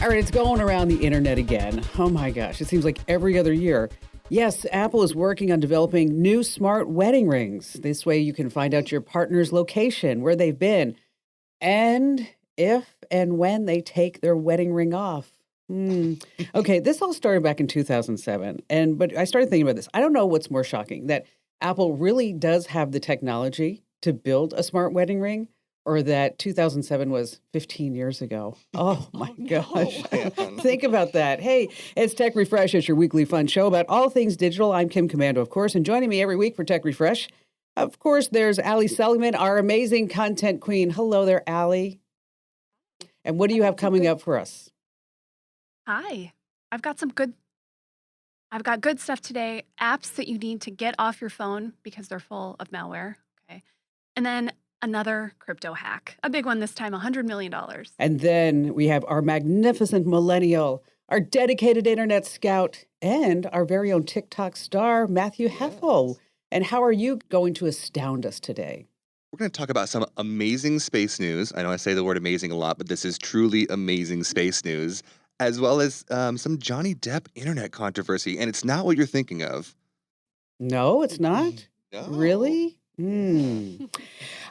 All right, it's going around the internet again. Oh my gosh, it seems like every other year. Yes, Apple is working on developing new smart wedding rings. This way you can find out your partner's location, where they've been, and if and when they take their wedding ring off. Okay, this all started back in 2007. But I started thinking about this. I don't know what's more shocking, that Apple really does have the technology to build a smart wedding ring, or that 2007 was 15 years ago. Oh my gosh. Think about that. Hey, it's Tech Refresh. It's your weekly fun show about all things digital. I'm Kim Komando, of course, and joining me every week for Tech Refresh, of course, there's Allie Seligman, our amazing content queen. Hello there, Allie. And what do you have coming up for us? Hi. I've got good stuff today. Apps that you need to get off your phone because they're full of malware. Okay. And then another crypto hack. A big one this time, $100 million. And then we have our magnificent millennial, our dedicated internet scout, and our very own TikTok star, Matthew Heffel. And how are you going to astound us today? We're going to talk about some amazing space news. I know I say the word amazing a lot, but this is truly amazing space news, as well as some Johnny Depp internet controversy. And it's not what you're thinking of. No, it's not? No. Really?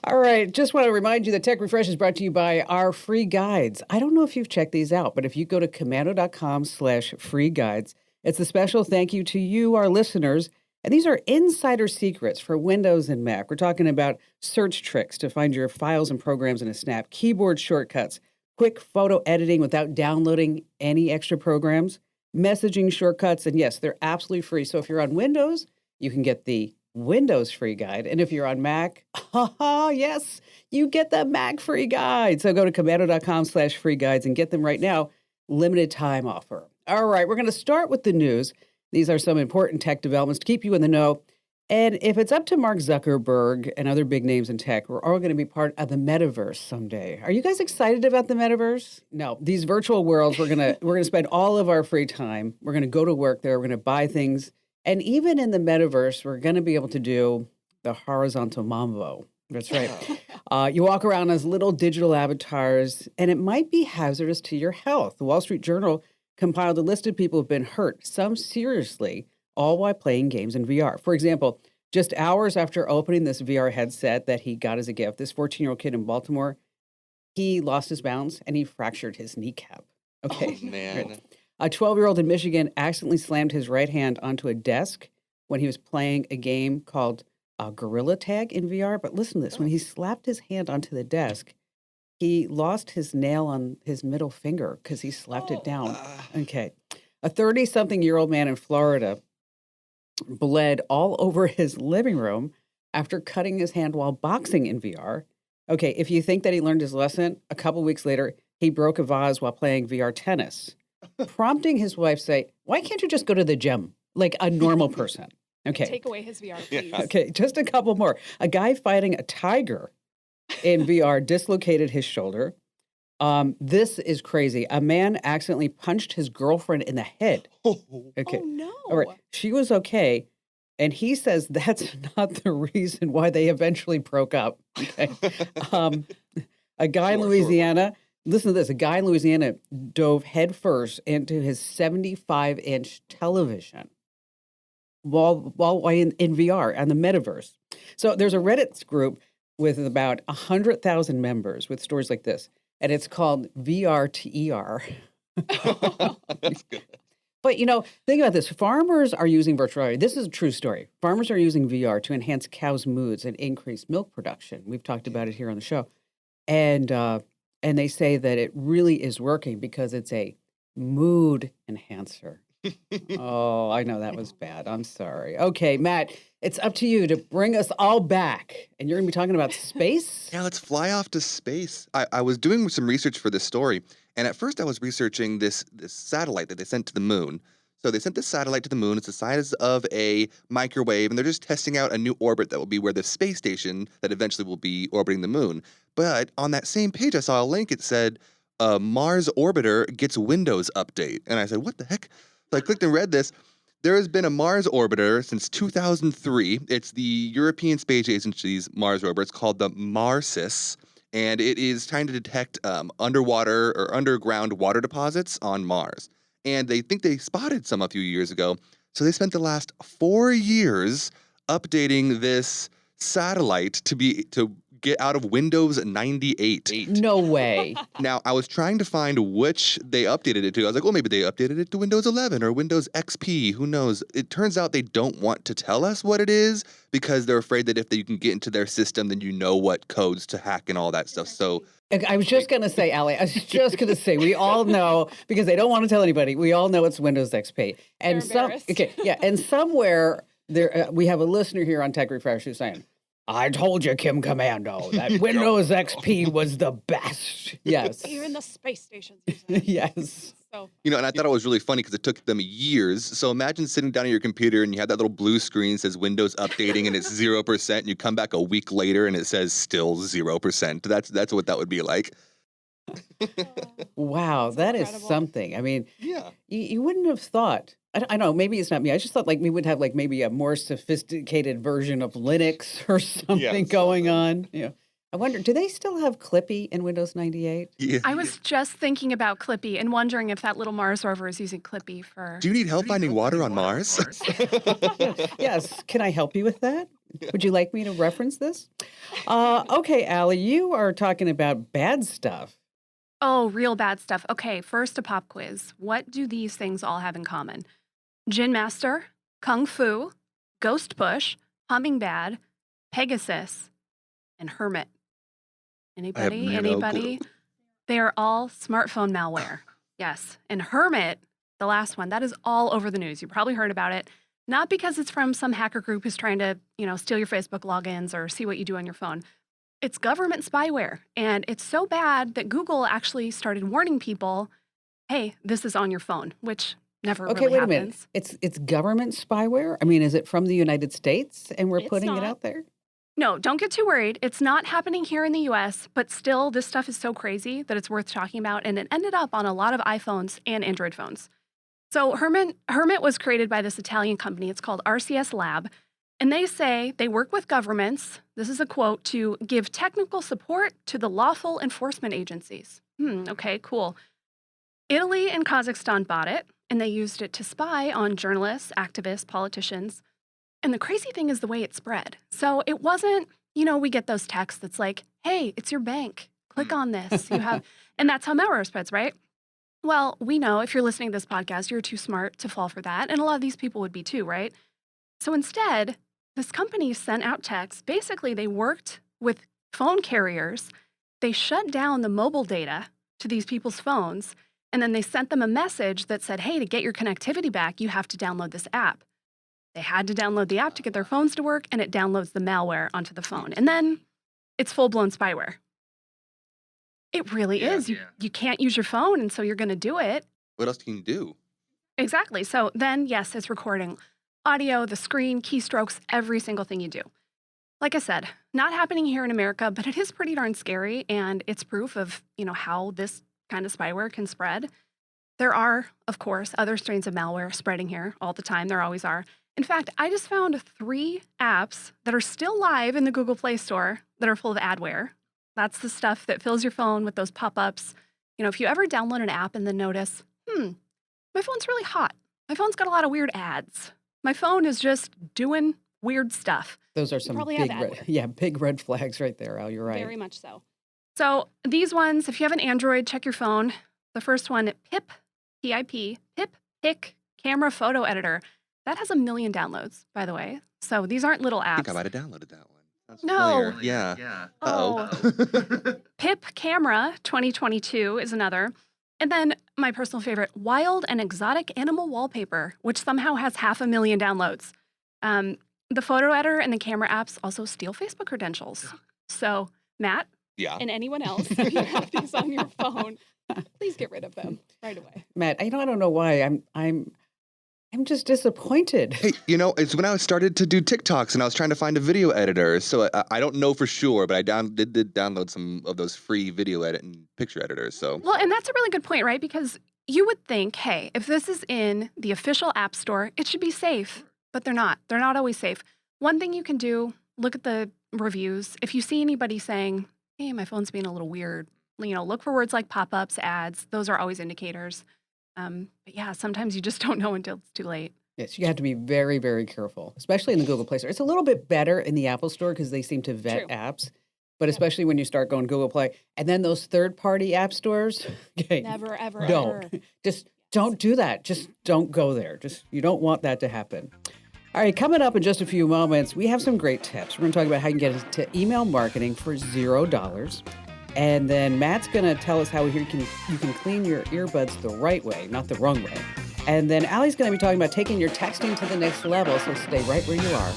All right. Just want to remind you that Tech Refresh is brought to you by our free guides. I don't know if you've checked these out, but if you go to komando.com/free guides, it's a special thank you to you, our listeners. And these are insider secrets for Windows and Mac. We're talking about search tricks to find your files and programs in a snap, keyboard shortcuts, quick photo editing without downloading any extra programs, messaging shortcuts. And yes, they're absolutely free. So if you're on Windows, you can get the Windows free guide. And if you're on Mac, yes, you get the Mac free guide. So go to komando.com/free guides and get them right now. Limited time offer. All right, we're going to start with the news. These are some important tech developments to keep you in the know. And if it's up to Mark Zuckerberg and other big names in tech, we're all going to be part of the metaverse someday. Are you guys excited about the metaverse? No, these virtual worlds, we're going to spend all of our free time. We're going to go to work there. We're going to buy things. And even in the metaverse, we're going to be able to do the horizontal mambo. That's right. You walk around as little digital avatars, and it might be hazardous to your health. The Wall Street Journal compiled a list of people who've been hurt, some seriously, all while playing games in VR. For example, just hours after opening this VR headset that he got as a gift, this 14-year-old kid in Baltimore, he lost his balance and he fractured his kneecap. Okay. Oh, man. A 12-year-old in Michigan accidentally slammed his right hand onto a desk when he was playing a game called Gorilla Tag in VR. But listen to this. When he slapped his hand onto the desk, he lost his nail on his middle finger because he slapped it down. Okay. A 30-something-year-old man in Florida bled all over his living room after cutting his hand while boxing in VR. Okay, if you think that he learned his lesson, a couple weeks later, he broke a vase while playing VR tennis, prompting his wife say, "Why can't you just go to the gym like a normal person?" Okay. Take away his VR, please. Okay, just a couple more. A guy fighting a tiger in VR dislocated his shoulder. This is crazy. A man accidentally punched his girlfriend in the head. Okay. Oh, no. All right. She was okay. And he says that's not the reason why they eventually broke up. Okay. A guy in Louisiana, listen to this, a guy in Louisiana dove headfirst into his 75-inch television while in VR on the metaverse. So there's a Reddit group with about 100,000 members with stories like this. And it's called VRTER. That's good. But, think about this. Farmers are using virtual reality. This is a true story. Farmers are using VR to enhance cows' moods and increase milk production. We've talked about it here on the show. And they say that it really is working because it's a mood enhancer. Oh, I know that was bad. I'm sorry. Okay, Matt, it's up to you to bring us all back. And you're going to be talking about space? Yeah, let's fly off to space. I was doing some research for this story, and at first I was researching this satellite that they sent to the moon. So they sent this satellite to the moon. It's the size of a microwave, and they're just testing out a new orbit that will be where the space station that eventually will be orbiting the moon. But on that same page, I saw a link. It said, Mars orbiter gets Windows update. And I said, what the heck? So I clicked and read this. There has been a Mars orbiter since 2003. It's the European Space Agency's Mars rover. It's called the Marsis. and it is trying to detect underwater or underground water deposits on Mars. And they think they spotted some a few years ago, so they spent the last 4 years updating this satellite to get out of Windows 98. No way. Now, I was trying to find which they updated it to. I was like, well, maybe they updated it to Windows 11 or Windows XP. Who knows? It turns out they don't want to tell us what it is because they're afraid that if you can get into their system, then you know what codes to hack and all that stuff. So I was just going to say, Allie, I was just going to say, we all know, because they don't want to tell anybody, we all know it's Windows XP. And and somewhere there, we have a listener here on Tech Refresh who's saying, I told you, Kim Komando, that Windows XP was the best. Yes. Even the space stations use it. Yes. So and I thought it was really funny because it took them years. So imagine sitting down at your computer and you have that little blue screen that says Windows updating and it's 0%, and you come back a week later and it says still 0%. That's what that would be like. Wow, that is incredible. something. I mean, Yeah. you wouldn't have thought. I don't know, maybe it's not me. I just thought like we would have like maybe a more sophisticated version of Linux or something going on. I wonder, do they still have Clippy in Windows 98? Yeah. I was just thinking about Clippy and wondering if that little Mars rover is using Clippy for. Do you need help finding water on Mars? Yes. Can I help you with that? Would you like me to reference this? Okay, Allie, you are talking about bad stuff. Oh, real bad stuff. Okay, first a pop quiz. What do these things all have in common? Gin Master, Kung Fu, Ghost Bush, Humming Bad, Pegasus, and Hermit. Anybody? no Anybody? clue. They are all smartphone malware. Yes. And Hermit, the last one, that is all over the news. You probably heard about it. Not because it's from some hacker group who's trying to, steal your Facebook logins or see what you do on your phone. It's government spyware. And it's so bad that Google actually started warning people, hey, this is on your phone, which never Okay, really wait a minute. happens. It's government spyware? I mean, is it from the United States and we're It's putting it not. out there? No, don't get too worried. It's not happening here in the US, but still, this stuff is so crazy that it's worth talking about. And it ended up on a lot of iPhones and Android phones. So Hermit was created by this Italian company. It's called RCS Lab. And they say they work with governments, this is a quote, to give technical support to the lawful enforcement agencies. Okay, cool. Italy and Kazakhstan bought it, and they used it to spy on journalists, activists, politicians. And the crazy thing is the way it spread. So it wasn't, we get those texts that's like, hey, it's your bank. Click on this. And that's how malware spreads, right? Well, we know if you're listening to this podcast, you're too smart to fall for that. And a lot of these people would be too, right? So instead, this company sent out texts. Basically, they worked with phone carriers. They shut down the mobile data to these people's phones. And then they sent them a message that said, hey, to get your connectivity back, you have to download this app. They had to download the app to get their phones to work, and it downloads the malware onto the phone. And then it's full-blown spyware. It really is. You can't use your phone, and so you're going to do it. What else can you do? Exactly. So then, yes, it's recording audio, the screen, keystrokes, every single thing you do. Like I said, not happening here in America, but it is pretty darn scary, and it's proof of, how this kind of spyware can spread. There are, of course, other strains of malware spreading here all the time. There always are. In fact, I just found 3 apps that are still live in the Google Play Store that are full of adware. That's the stuff that fills your phone with those pop-ups. If you ever download an app and then notice, my phone's really hot. My phone's got a lot of weird ads. My phone is just doing weird stuff. Those are some probably have big red flags right there, Al. You're right. Very much so. So these ones, if you have an Android, check your phone. The first one, Pip, P-I-P, Pip Pic Camera Photo Editor. That has 1 million downloads, by the way. So these aren't little I apps. think I might have downloaded that one. Sounds No. familiar. Yeah. Oh. Uh-oh. Pip Camera 2022 is another. And then my personal favorite, Wild and Exotic Animal Wallpaper, which somehow has 500,000 downloads. The photo editor and the camera apps also steal Facebook credentials. So, Matt? Yeah. And anyone else, if you have these on your phone, please get rid of them right away. Matt, I don't know why. I'm just disappointed. Hey, it's when I started to do TikToks and I was trying to find a video editor. So I don't know for sure, but I did download some of those free video edit and picture editors. So Well, and that's a really good point, right? Because you would think, hey, if this is in the official app store, it should be safe. But they're not. They're not always safe. One thing you can do, look at the reviews. If you see anybody saying, hey, my phone's being a little weird. Look for words like pop-ups, ads. Those are always indicators. But yeah, sometimes you just don't know until it's too late. Yes, you have to be very, very careful, especially in the Google Play Store. It's a little bit better in the Apple Store because they seem to vet True. apps, but Yep. especially when you start going Google Play. And then those third-party app stores, okay, Never, ever, don't. ever. Just don't do that. Just don't go there. You don't want that to happen. All right, coming up in just a few moments, we have some great tips. We're going to talk about how you can get into email marketing for $0. And then Matt's going to tell us how you can clean your earbuds the right way, not the wrong way. And then Allie's going to be talking about taking your texting to the next level, so stay right where you are.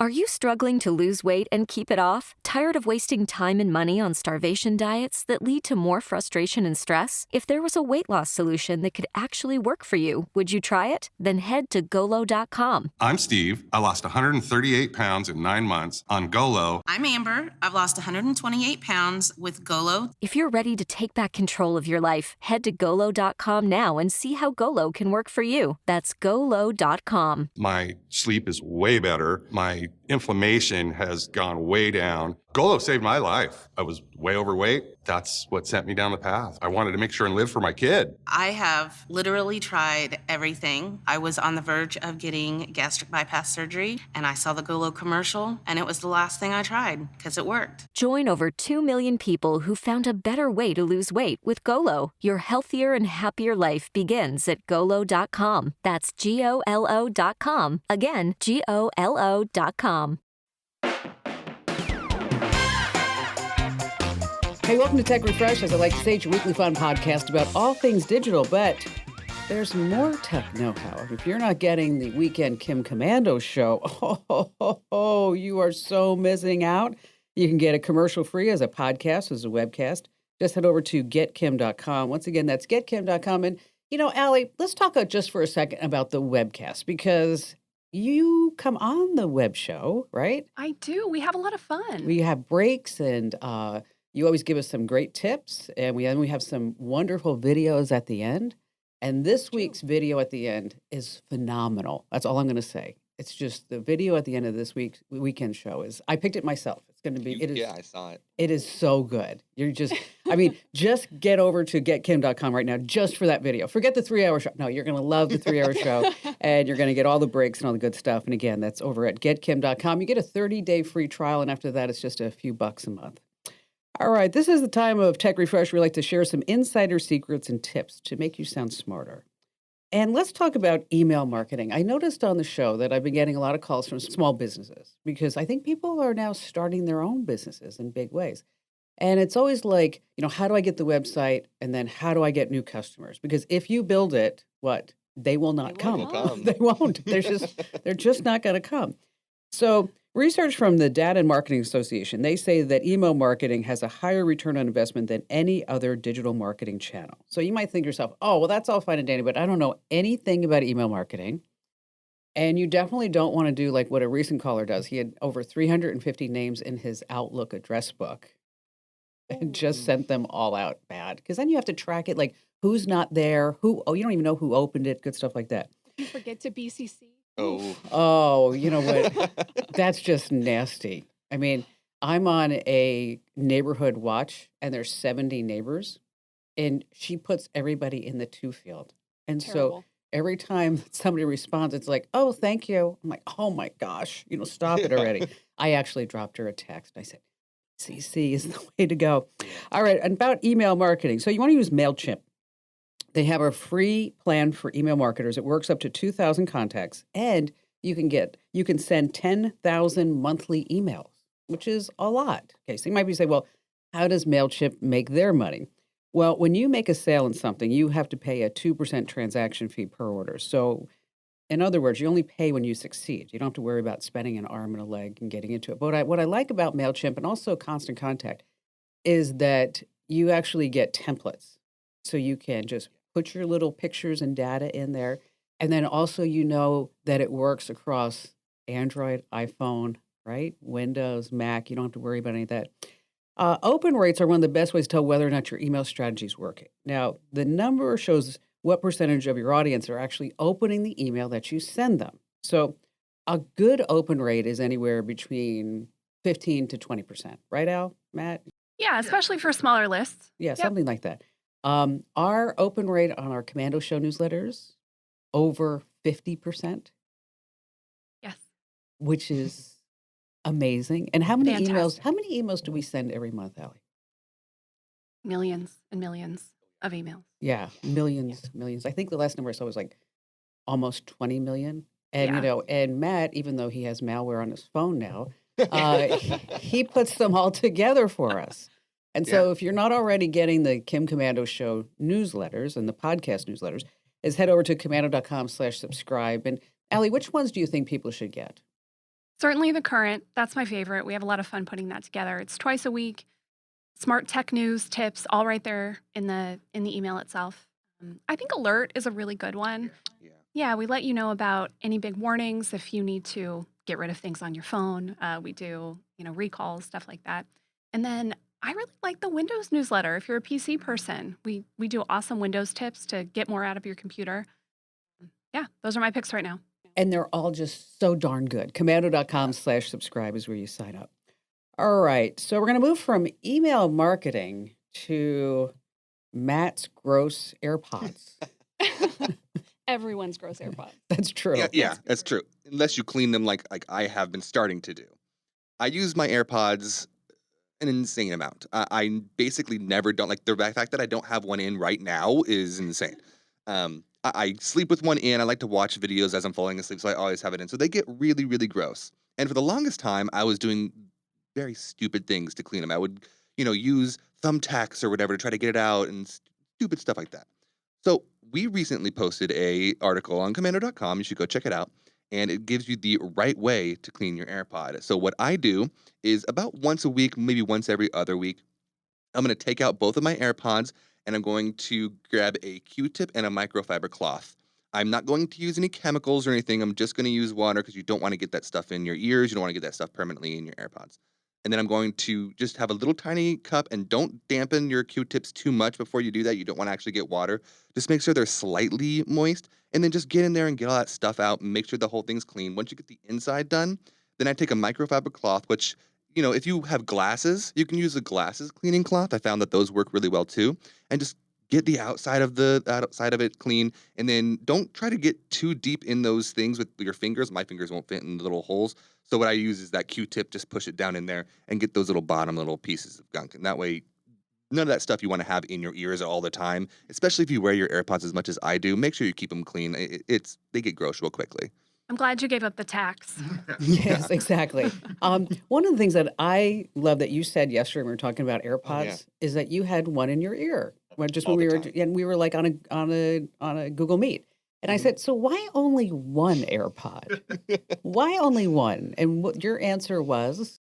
Are you struggling to lose weight and keep it off? Tired of wasting time and money on starvation diets that lead to more frustration and stress? If there was a weight loss solution that could actually work for you, would you try it? Then head to Golo.com. I'm Steve. I lost 138 pounds in 9 months on Golo. I'm Amber. I've lost 128 pounds with Golo. If you're ready to take back control of your life, head to Golo.com now and see how Golo can work for you. That's Golo.com. My sleep is way better. My inflammation has gone way down. Golo saved my life. I was way overweight. That's what sent me down the path. I wanted to make sure and live for my kid. I have literally tried everything. I was on the verge of getting gastric bypass surgery, and I saw the Golo commercial, and it was the last thing I tried because it worked. Join over 2 million people who found a better way to lose weight with Golo. Your healthier and happier life begins at Golo.com. That's Golo.com. Again, Golo.com. Hey, welcome to Tech Refresh. As I like to say, it's your weekly fun podcast about all things digital, but there's more tech know-how. If you're not getting the Weekend Kim Komando show, you are so missing out. You can get it commercial-free as a podcast, as a webcast. Just head over to getkim.com. Once again, that's getkim.com. And, Allie, let's talk just for a second about the webcast, because you come on the web show, right? I do. We have a lot of fun. We have breaks, and you always give us some great tips, and we have some wonderful videos at the end. And this week's video at the end is phenomenal. That's all I'm going to say. It's just the video at the end of this week's weekend show I picked it myself. It's going to be, Yeah, I saw it. It is so good. Just get over to getkim.com right now just for that video. Forget the 3-hour show. No, you're going to love the 3-hour show, and you're going to get all the breaks and all the good stuff. And again, that's over at getkim.com. You get a 30-day free trial, and after that, it's just a few bucks a month. All right, this is the time of Tech Refresh. We like to share some insider secrets and tips to make you sound smarter. And let's talk about email marketing. I noticed on the show that I've been getting a lot of calls from small businesses because I think people are now starting their own businesses in big ways. And it's always like, how do I get the website? And then how do I get new customers? Because if you build it, what? They will not come. They won't. They're just not going to come. So research from the Data and Marketing Association, they say that email marketing has a higher return on investment than any other digital marketing channel. So you might think to yourself, oh, well, that's all fine and dandy, but I don't know anything about email marketing. And you definitely don't want to do like what a recent caller does. He had over 350 names in his Outlook address book and just sent them all out bad. Because then you have to track it, like who's not there, you don't even know who opened it, good stuff like that. You forget to BCC. Oh, you know what? That's just nasty. I mean, I'm on a neighborhood watch, and there's 70 neighbors, and she puts everybody in the to field. And Terrible. So every time somebody responds, it's like, oh, thank you. I'm like, oh my gosh, stop it already. I actually dropped her a text. I said, CC is the way to go. All right, and about email marketing. So you want to use MailChimp. They have a free plan for email marketers. It works up to 2,000 contacts, and you can send 10,000 monthly emails, which is a lot. Okay, so you might be saying, well, how does MailChimp make their money? Well, when you make a sale in something, you have to pay a 2% transaction fee per order. So in other words, you only pay when you succeed. You don't have to worry about spending an arm and a leg and getting into it. But what I like about MailChimp and also Constant Contact is that you actually get templates. So you can just put your little pictures and data in there. And then also that it works across Android, iPhone, right? Windows, Mac. You don't have to worry about any of that. Open rates are one of the best ways to tell whether or not your email strategy is working. Now, the number shows what percentage of your audience are actually opening the email that you send them. So a good open rate is anywhere between 15 to 20%, right, Al, Matt? Yeah, especially for smaller lists. Yeah, Yep. something like that. Our open rate on our Komando show newsletters over 50%, Yes. which is amazing. And how many Fantastic. emails do we send every month, Allie? Millions and millions of emails. Yeah, millions, millions. I think the last number I saw was like almost 20 million. And Yeah. and Matt, even though he has malware on his phone now, he puts them all together for us. And Yeah. so if you're not already getting the Kim Komando Show newsletters and the podcast newsletters, is head over to komando.com/subscribe. And Allie, which ones do you think people should get? Certainly the current. That's my favorite. We have a lot of fun putting that together. It's twice a week. Smart tech news, tips, all right there in the email itself. I think alert is a really good one. Yeah. Yeah, we let you know about any big warnings if you need to get rid of things on your phone. We do, recalls, stuff like that. And then I really like the Windows newsletter. If you're a PC person, we do awesome Windows tips to get more out of your computer. Yeah, those are my picks right now. And they're all just so darn good. Komando.com/subscribe is where you sign up. All right. So we're going to move from email marketing to Matt's gross AirPods. Everyone's gross AirPods. That's true. Yeah, that's true. Unless you clean them like I have been starting to do. I use my AirPods an insane amount. I basically never don't like the fact that I don't have one in right now is insane. I sleep with one in. I like to watch videos as I'm falling asleep, so I always have it in. So they get really, really gross. And for the longest time, I was doing very stupid things to clean them. I would, use thumbtacks or whatever to try to get it out and stupid stuff like that. So we recently posted a article on Komando.com. You should go check it out. And it gives you the right way to clean your AirPod. So what I do is about once a week, maybe once every other week, I'm going to take out both of my AirPods and I'm going to grab a Q-tip and a microfiber cloth. I'm not going to use any chemicals or anything. I'm just going to use water because you don't want to get that stuff in your ears. You don't want to get that stuff permanently in your AirPods. And then I'm going to just have a little tiny cup and don't dampen your Q-tips too much before you do that. You don't want to actually get water. Just make sure they're slightly moist and then just get in there and get all that stuff out and make sure the whole thing's clean. Once you get the inside done, then I take a microfiber cloth, which, if you have glasses, you can use a glasses cleaning cloth. I found that those work really well too. And just get the outside of it clean. And then don't try to get too deep in those things with your fingers. My fingers won't fit in the little holes. So what I use is that Q-tip, just push it down in there and get those bottom little pieces of gunk. And that way, none of that stuff you want to have in your ears all the time, especially if you wear your AirPods as much as I do. Make sure you keep them clean. They get gross real quickly. I'm glad you gave up the tax. Yes, exactly. One of the things that I love that you said yesterday when we were talking about AirPods is that you had one in your ear. When we were like on a Google Meet. And I said, so why only one AirPod? Why only one? And what your answer was?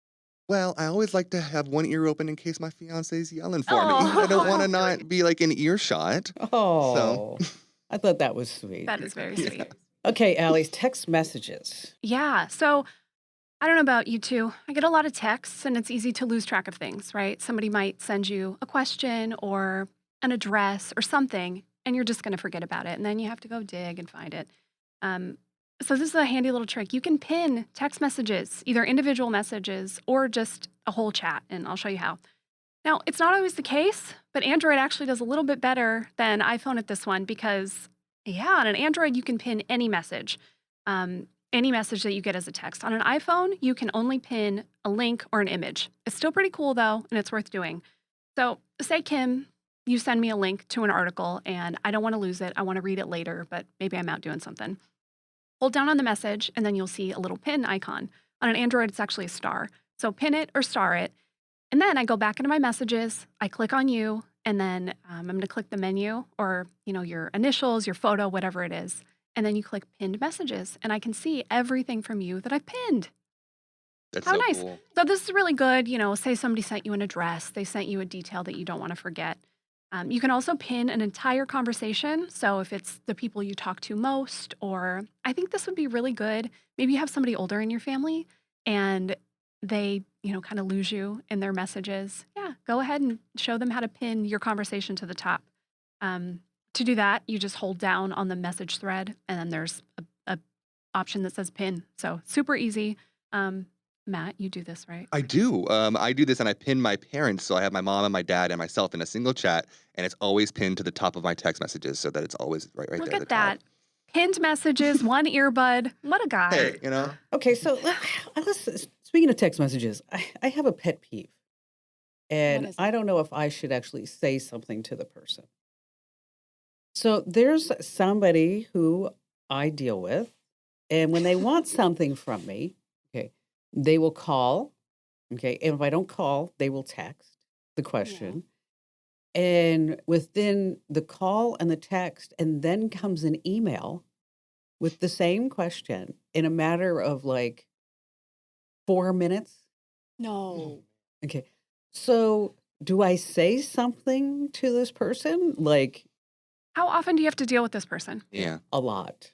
Well, I always like to have one ear open in case my fiance's yelling for me. Oh. I don't want to not be like an earshot. Oh, I thought that was sweet. That is very sweet. Okay, Allie, text messages. Yeah. So I don't know about you two. I get a lot of texts and it's easy to lose track of things, right? Somebody might send you a question or an address or something, and you're just going to forget about it. And then you have to go dig and find it. So this is a handy little trick. You can pin text messages, either individual messages or just a whole chat, and I'll show you how. Now, it's not always the case, but Android actually does a little bit better than iPhone at this one because, on an Android, you can pin any message that you get as a text. On an iPhone, you can only pin a link or an image. It's still pretty cool, though, and it's worth doing. So say, Kim, you send me a link to an article, and I don't want to lose it. I want to read it later, but maybe I'm out doing something. Hold down on the message, and then you'll see a little pin icon. On an Android, it's actually a star. So pin it or star it. And then I go back into my messages, I click on you, and then I'm going to click the menu or, your initials, your photo, whatever it is. And then you click pinned messages, and I can see everything from you that I've pinned. That's How so nice. cool. So this is really good. Say somebody sent you an address, they sent you a detail that you don't want to forget. You can also pin an entire conversation. So if it's the people you talk to most, or I think this would be really good. Maybe you have somebody older in your family and they, kind of lose you in their messages. Yeah, go ahead and show them how to pin your conversation to the top. To do that, you just hold down on the message thread and then there's a option that says pin. So super easy. Matt, you do this, right? I do. I do this and I pin my parents. So I have my mom and my dad and myself in a single chat, and it's always pinned to the top of my text messages so that it's always right Look there at at the top. that. Pinned messages, one earbud. What a guy. Hey, Okay, so speaking of text messages, I have a pet peeve. And is I it? don't know if I should actually say something to the person. So there's somebody who I deal with, and when they want something from me, okay, they will call, okay, and if I don't call, they will text the question. And within the call and the text, and then comes an email with the same question in a matter of like 4 minutes. No. Okay. So do I say something to this person? Like How often do you have to deal with this person? Yeah. a lot.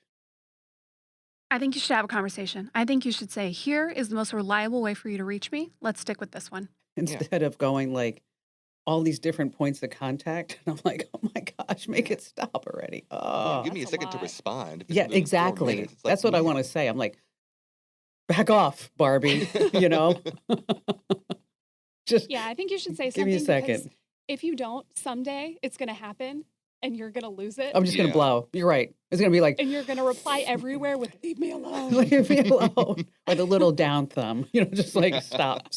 I think you should have a conversation. I think you should say, here is the most reliable way for you to reach me. Let's stick with this one. Instead of going like all these different points of contact. And I'm like, oh my gosh, make it stop already. Oh, Give me a That's a second to lot. respond. If it's yeah, moving 4 exactly. minutes, it's like, That's what I want to say. I'm like, back off, Barbie, you know? Just Yeah, I think you should say give me a something because second. if you don't, someday it's going to happen and you're going to lose it. I'm just going to Yeah. blow. You're right. It's going to be like, And you're going to reply everywhere with, leave me alone. leave me alone. Or the little down thumb, just like, stop.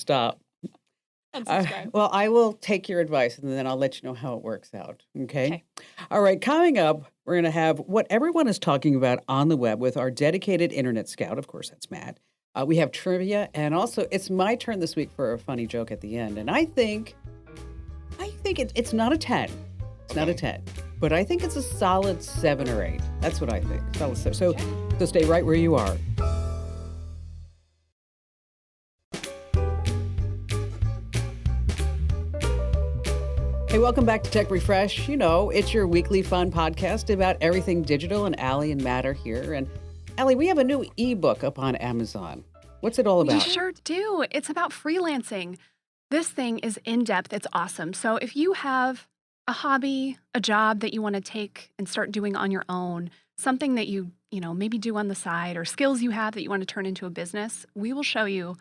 Unsubscribe. Well, I will take your advice and then I'll let you know how it works out. Okay. Okay. All right. Coming up, we're going to have what everyone is talking about on the web with our dedicated internet scout. Of course, that's Matt. We have trivia, and also it's my turn this week for a funny joke at the end. And I think it's not a 10. It's not a 10, but I think it's a solid 7 or 8. That's what I think. Solid 7. So stay right where you are. Hey, welcome back to Tech Refresh. It's your weekly fun podcast about everything digital, and Allie and Matt are here. And Allie, we have a new ebook up on Amazon. What's it all You about? sure do. It's about freelancing. This thing is in depth. It's awesome. So if you have a hobby, a job that you want to take and start doing on your own, something that you maybe do on the side, or skills you have that you want to turn into a business, we will show you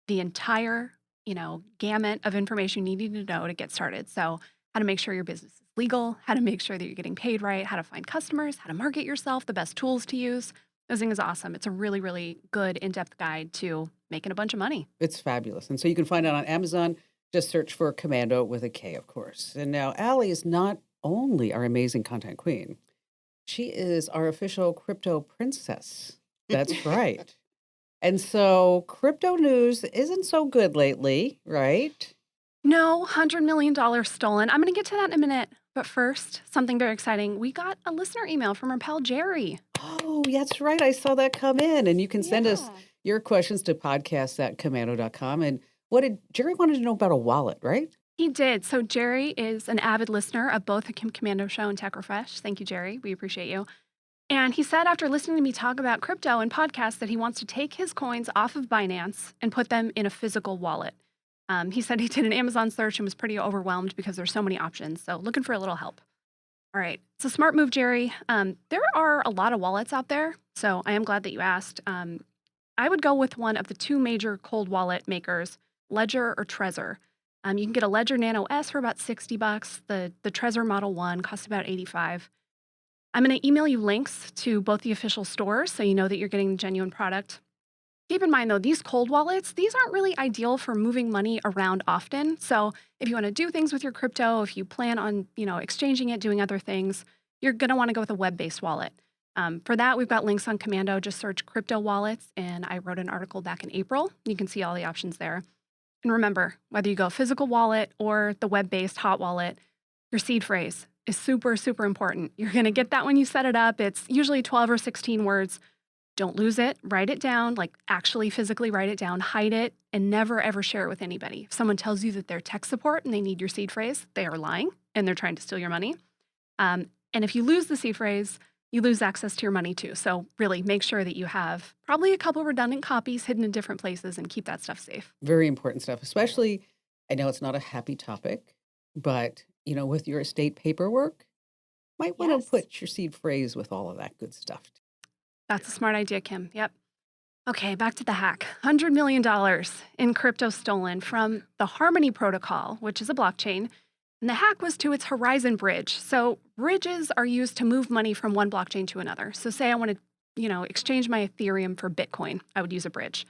the entire gamut of information you need to know to get started. So how to make sure your business is legal, how to make sure that you're getting paid right, how to find customers, how to market yourself, the best tools to use. This thing is awesome. It's a really, really good in-depth guide to making a bunch of money. It's fabulous. And so you can find it on Amazon. Just search for Komando with a K, of course. And now Allie is not only our amazing content queen, she is our official crypto princess. That's right. And so crypto news isn't so good lately, right? No, $100 million stolen. I'm going to get to that in a minute. But first, something very exciting. We got a listener email from our pal Jerry. Oh, that's right. I saw that come in. And you can send us Yeah. your questions to podcasts@komando.com. And what did Jerry wanted to know about a wallet, right? He did. So Jerry is an avid listener of both the Kim Komando Show and Tech Refresh. Thank you, Jerry. We appreciate you. And he said after listening to me talk about crypto and podcasts that he wants to take his coins off of Binance and put them in a physical wallet. He said he did an Amazon search and was pretty overwhelmed because there's so many options. So looking for a little help. All right. It's a smart move, Jerry. There are a lot of wallets out there. So I am glad that you asked. I would go with one of the 2 major cold wallet makers, Ledger or Trezor. You can get a Ledger Nano S for about $60. The Trezor Model 1 costs about $85. I'm going to email you links to both the official stores so you know that you're getting the genuine product. Keep in mind, though, these cold wallets, these aren't really ideal for moving money around often. So if you want to do things with your crypto, if you plan on, exchanging it, doing other things, you're going to want to go with a web-based wallet. For that, we've got links on Komando. Just search crypto wallets, and I wrote an article back in April. You can see all the options there. And remember, whether you go physical wallet or the web-based hot wallet, your seed phrase is super, super important. You're going to get that when you set it up. It's usually 12 or 16 words. Don't lose it. Write it down, like actually physically write it down, hide it, and never, ever share it with anybody. If someone tells you that they're tech support and they need your seed phrase, they are lying and they're trying to steal your money. And if you lose the seed phrase, you lose access to your money too. So really make sure that you have probably a couple redundant copies hidden in different places and keep that stuff safe. Very important stuff, especially, I know it's not a happy topic, but, with your estate paperwork, might want Yes. to put your seed phrase with all of that good stuff. That's a smart idea, Kim. Yep. Okay, back to the hack. $100 million in crypto stolen from the Harmony protocol, which is a blockchain. And the hack was to its Horizon bridge. So bridges are used to move money from one blockchain to another. So say I want to, exchange my Ethereum for Bitcoin, I would use a bridge.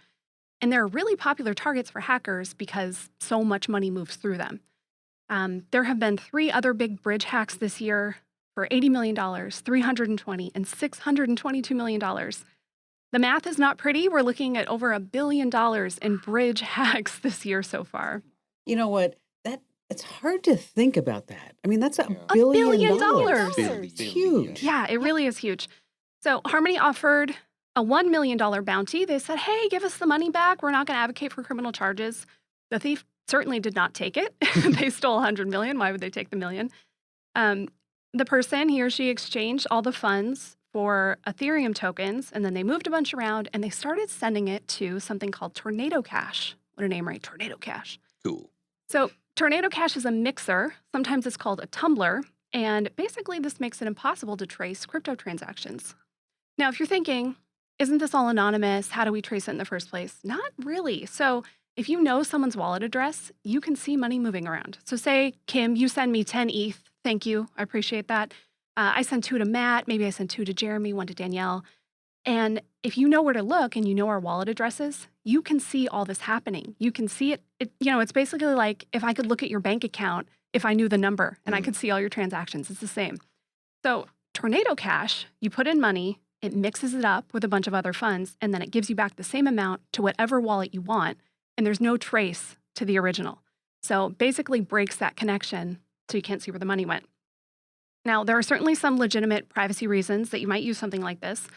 And they're really popular targets for hackers because so much money moves through them. There have been 3 other big bridge hacks this year for $80 million, $320 and $622 million. The math is not pretty. We're looking at over $1 billion in bridge hacks this year so far. You know what? It's hard to think about that. I mean, that's $1 $1 billion. billion. It's huge. Yeah, it really is huge. So Harmony offered a $1 million bounty. They said, hey, give us the money back. We're not going to advocate for criminal charges. The thief certainly did not take it. They stole $100 million. Why would they take the million? The person, he or she, exchanged all the funds for Ethereum tokens, and then they moved a bunch around, and they started sending it to something called Tornado Cash. What a name, right? Tornado Cash. Cool. So Tornado Cash is a mixer. Sometimes it's called a tumbler. And basically, this makes it impossible to trace crypto transactions. Now, if you're thinking, isn't this all anonymous? How do we trace it in the first place? Not really. So if you know someone's wallet address, you can see money moving around. So say, Kim, you send me 10 ETH. Thank you. I appreciate that. I send 2 to Matt. Maybe I send 2 to Jeremy, 1 to Danielle. And if you know where to look and you know our wallet addresses, you can see all this happening. You can see it. It's basically like if I could look at your bank account, if I knew the number and I could see all your transactions, it's the same. So Tornado Cash, you put in money, it mixes it up with a bunch of other funds, and then it gives you back the same amount to whatever wallet you want, and there's no trace to the original. So basically breaks that connection so you can't see where the money went. Now, there are certainly some legitimate privacy reasons that you might use something like this,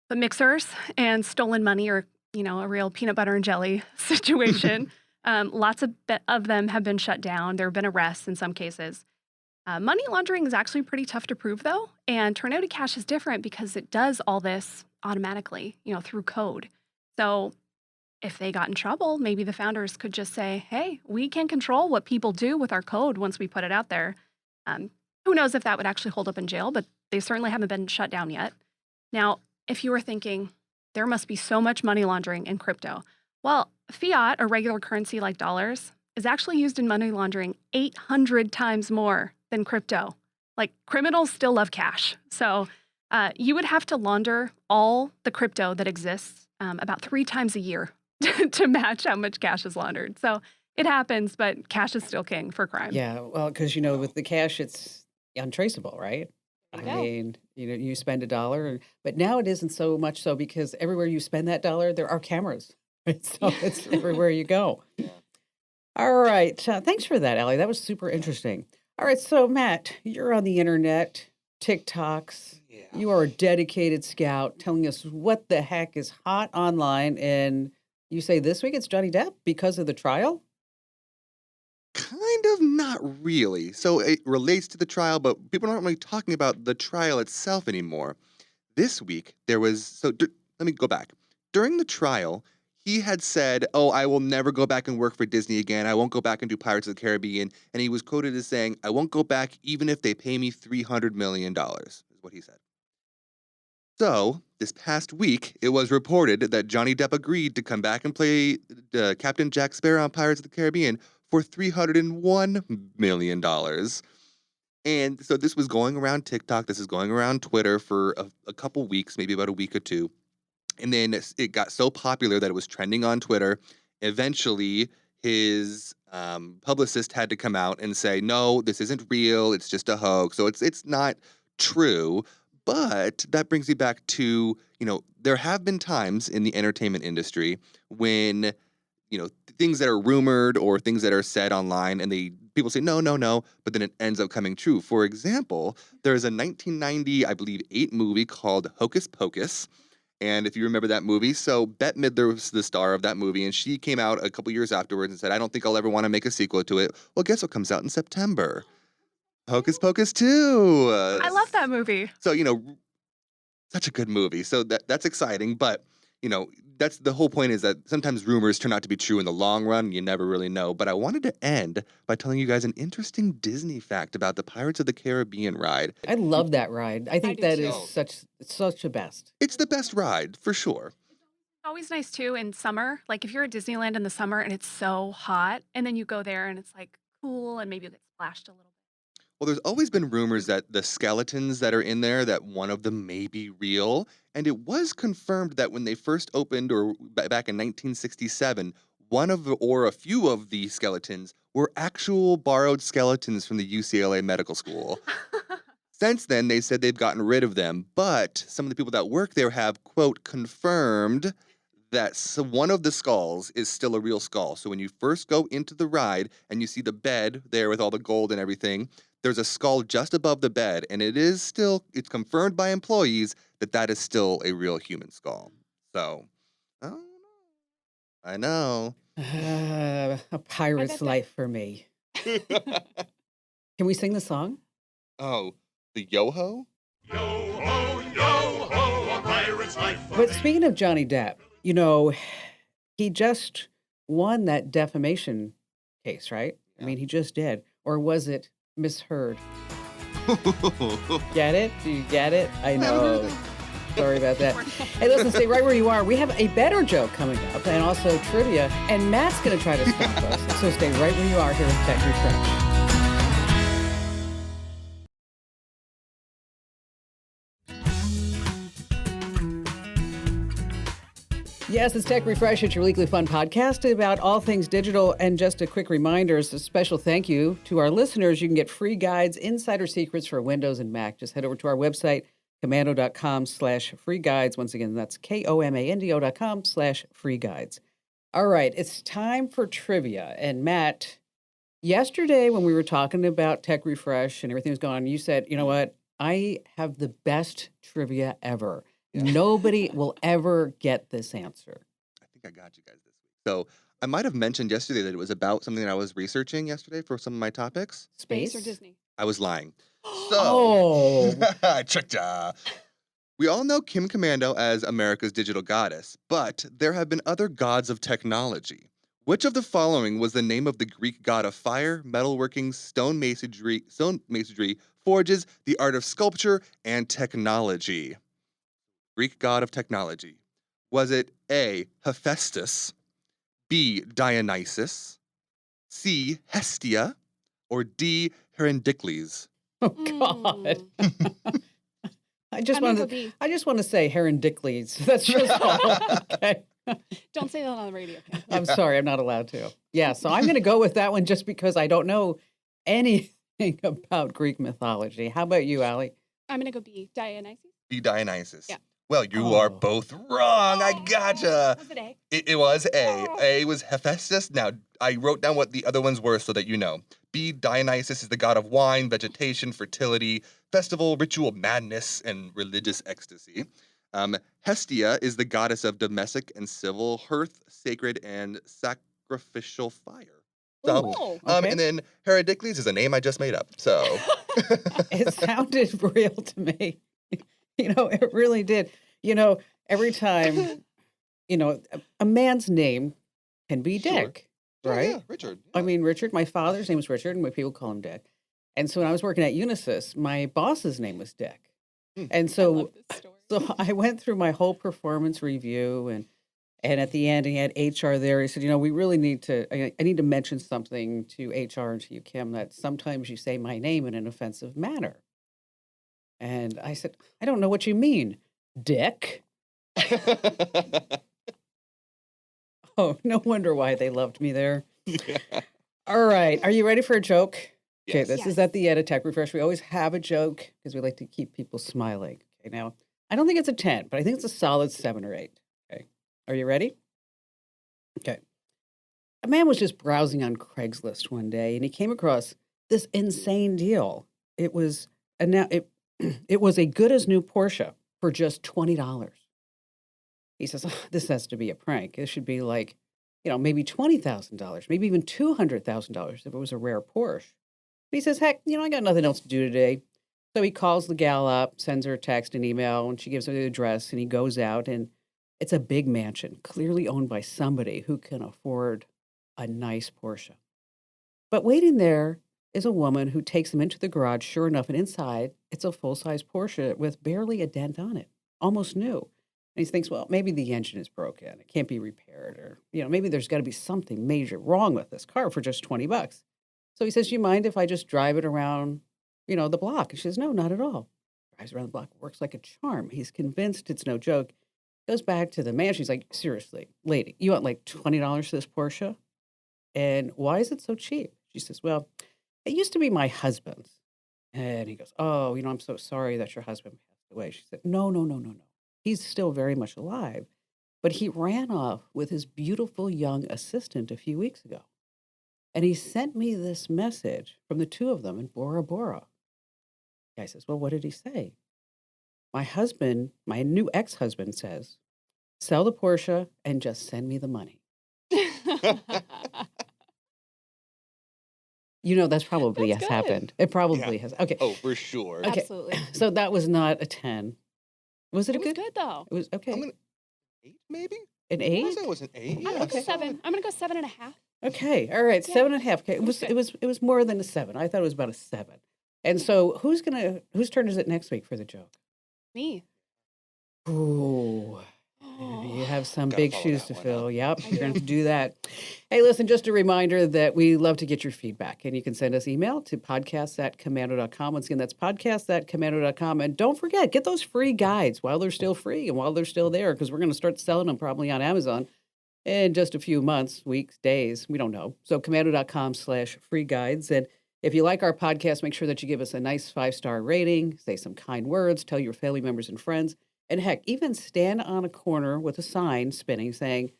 but mixers and stolen money are, a real peanut butter and jelly situation. Lots of them have been shut down. There have been arrests in some cases. Money laundering is actually pretty tough to prove, though, and Tornado Cash is different because it does all this automatically, through code. So if they got in trouble, maybe the founders could just say, hey, we can control what people do with our code once we put it out there. Who knows if that would actually hold up in jail, but they certainly haven't been shut down yet. Now, if you were thinking, there must be so much money laundering in crypto. Well, fiat, or regular currency like dollars, is actually used in money laundering 800 times more than crypto. Like, criminals still love cash. So you would have to launder all the crypto that exists about 3 times a year to match how much cash is laundered. So it happens, but cash is still king for crime. Yeah, well, because, with the cash, it's untraceable, right? There you I go. mean, you spend $1, but now it isn't so much so because everywhere you spend that dollar, there are cameras. Right? So it's everywhere you go. All right. Thanks for that, Allie. That was super interesting. All right. So, Matt, you're on the internet, TikToks. You are a dedicated scout telling us what the heck is hot online. And you say this week it's Johnny Depp because of the trial? Kind of, not really. So it relates to the trial, but people aren't really talking about the trial itself anymore. This week, let me go back. During the trial, he had said, I will never go back and work for Disney again. I won't go back and do Pirates of the Caribbean. And he was quoted as saying, I won't go back even if they pay me $300 million, is what he said. So, this past week, it was reported that Johnny Depp agreed to come back and play Captain Jack Sparrow on Pirates of the Caribbean for $301 million. And so this was going around TikTok. This is going around Twitter for a couple weeks, maybe about a week or two. And then it got so popular that it was trending on Twitter. Eventually, his publicist had to come out and say, no, this isn't real. It's just a hoax. So it's not true. But that brings me back to, there have been times in the entertainment industry when, things that are rumored or things that are said online and people say, no, but then it ends up coming true. For example, there's a 1990, I believe, 8 movie called Hocus Pocus. And if you remember that movie, so Bette Midler was the star of that movie, and she came out a couple years afterwards and said, I don't think I'll ever want to make a sequel to it. Well, guess what comes out in September? Hocus Pocus 2. I love that movie. So, such a good movie. So that's exciting. But, that's the whole point, is that sometimes rumors turn out to be true in the long run. You never really know. But I wanted to end by telling you guys an interesting Disney fact about the Pirates of the Caribbean ride. I love that ride. I think do that too. is such a best. It's the best ride, for sure. Always nice too in summer. Like if you're at Disneyland in the summer and it's so hot, and then you go there and it's like cool, and maybe you get splashed a little bit. Well, there's always been rumors that the skeletons that are in there, that one of them may be real. And it was confirmed that when they first opened, or back in 1967, a few of the skeletons were actual borrowed skeletons from the UCLA Medical School. Since then, they said they've gotten rid of them, but some of the people that work there have, quote, confirmed that one of the skulls is still a real skull. So when you first go into the ride and you see the bed there with all the gold and everything, there's a skull just above the bed, and it's confirmed by employees that is still a real human skull. So, I know. A pirate's that- life for me. Can we sing the song? Oh, the yo-ho? But speaking of Johnny Depp, he just won that defamation case, right? I mean, he just did. Or was it misheard? Get it? Do you get it? I know. Sorry about that. Hey, listen, stay right where you are. We have a better joke coming up, and also trivia, and Matt's going to try to stump us. So stay right where you are here with Tech Refresh. Yes, it's Tech Refresh. It's your weekly fun podcast about all things digital. And just a quick reminder, a special thank you to our listeners. You can get free guides, insider secrets for Windows and Mac. Just head over to our website, komando.com/free guides. Once again, that's komando.com/free guides. All right, it's time for trivia. And Matt, yesterday when we were talking about Tech Refresh and everything was going on, you said, you know what? I have the best trivia ever. Yeah. Nobody will ever get this answer. I think I got you guys this week. So I might have mentioned yesterday that it was about something that I was researching yesterday for some of my topics. Space or Disney? I was lying. Oh. I tricked ya. We all know Kim Komando as America's digital goddess, but there have been other gods of technology. Which of the following was the name of the Greek god of fire, metalworking, stone masonry, forges, the art of sculpture, and technology? Greek god of technology. Was it A, Hephaestus, B, Dionysus, C, Hestia, or D, Herendicles? Oh God. I just I'm gonna want go to. B. I just want to say Herendicles. That's just all. Okay. Don't say that on the radio, Pam. I'm sorry, I'm not allowed to. Yeah, so I'm going to go with that one just because I don't know anything about Greek mythology. How about you, Allie? I'm going to go B. Dionysus? B, Dionysus. Yeah. Well, you Oh. are both wrong. I gotcha. Was it A? It was A. Oh. A was Hephaestus. Now, I wrote down what the other ones were so that you know. B, Dionysus is the god of wine, vegetation, fertility, festival, ritual madness, and religious ecstasy. Hestia is the goddess of domestic and civil, hearth, sacred, and sacrificial fire. So, Oh. Okay. and then Herendicles is a name I just made up. So, It sounded real to me. It really did. Every time, a man's name can be Sure. Dick, right? Yeah, Richard. I mean, Richard, my father's name was Richard, and my people call him Dick. And so when I was working at Unisys, my boss's name was Dick. And I so, love this story. so I went through my whole performance review, and at the end, he had HR there. He said, we really need I need to mention something to HR and to you, Kim, that sometimes you say my name in an offensive manner. And I said, I don't know what you mean, Dick. Oh, no wonder why they loved me there. All right. Are you ready for a joke? Okay, Yes. this is at the end of Tech Refresh. We always have a joke because we like to keep people smiling. Okay, now, I don't think it's a 10, but I think it's a solid 7 or 8. Okay. Are you ready? Okay. A man was just browsing on Craigslist one day, and he came across this insane deal. It was it was a good as new Porsche for just $20. He says, "Oh, this has to be a prank. It should be like, maybe $20,000, maybe even $200,000 if it was a rare Porsche." But he says, heck, I got nothing else to do today. So he calls the gal up, sends her a text and email, and she gives him the address, and he goes out, and It's a big mansion, clearly owned by somebody who can afford a nice Porsche. But waiting there is a woman who takes him into the garage. Sure enough, and inside, it's a full-size Porsche with barely a dent on it, almost new. And he thinks, well, maybe the engine is broken. It can't be repaired. Or, maybe there's got to be something major wrong with this car for just $20. So he says, do you mind if I just drive it around, the block? And she says, no, not at all. Drives around the block, works like a charm. He's convinced it's no joke. Goes back to the mansion. He's like, seriously, lady, you want like $20 for this Porsche? And why is it so cheap? She says, well, it used to be my husband's. And he goes, oh, I'm so sorry that your husband passed away. She said, no, no, no, no, no. He's still very much alive. But he ran off with his beautiful young assistant a few weeks ago. And he sent me this message from the two of them in Bora Bora. The guy says, well, what did he say? My husband, my new ex-husband says, sell the Porsche and just send me the money. That's probably That's has good. happened. It probably has. Okay. Oh, for sure. Okay. Absolutely. So that was not a 10. Was it a It was good? good though. It was okay. I'm gonna 8 maybe. An I 8? want to say it was an 8. I'm gonna Yeah, go 7. I'm gonna go 7.5. Okay. All right. Yeah. 7.5. Okay. It was Okay. it was more than a 7. I thought it was about a 7. And so whose turn is it next week for the joke? Me. Ooh. You have some Gotta big follow shoes that to one fill. up. Yep, I you're going to do. have to do that. Hey, listen, just a reminder that we love to get your feedback, and you can send us email to podcasts@komando.com. Once again, that's podcasts@komando.com. And don't forget, get those free guides while they're still free and while they're still there, because we're going to start selling them probably on Amazon in just a few months, weeks, days. We don't know. So komando.com/free guides. And if you like our podcast, make sure that you give us a nice 5-star rating, say some kind words, tell your family members and friends. And heck, even stand on a corner with a sign spinning saying,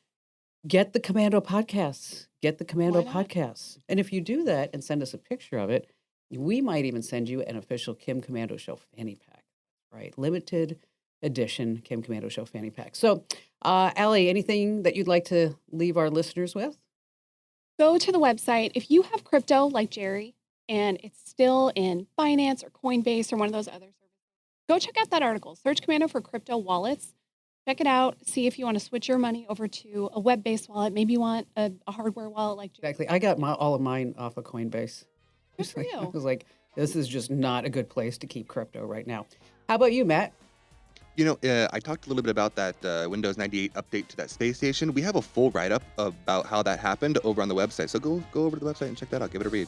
get the Komando podcasts, get the Komando Why not? podcasts. And if you do that and send us a picture of it, we might even send you an official Kim Komando Show fanny pack. Right? Limited edition Kim Komando Show fanny pack. So, Allie, anything that you'd like to leave our listeners with? Go to the website. If you have crypto like Jerry and it's still in Binance or Coinbase or one of those other services, go check out that article. Search Komando for crypto wallets. Check it out. See if you want to switch your money over to a web-based wallet. Maybe you want a hardware wallet like Jerry. Exactly. I got all of mine off of Coinbase. Good for I you. was like, this is just not a good place to keep crypto right now. How about you, Matt? I talked a little bit about that Windows 98 update to that space station. We have a full write-up about how that happened over on the website. So go over to the website and check that out. Give it a read.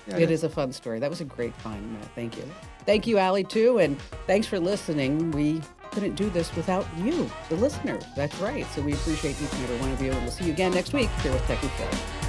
Yeah, It is a fun story. That was a great find, Matt. Thank you. Thank you, Allie, too. And thanks for listening. We couldn't do this without you, the listeners. That's right. So we appreciate each and every one of you. And we'll see you again next week here with Tech Refresh.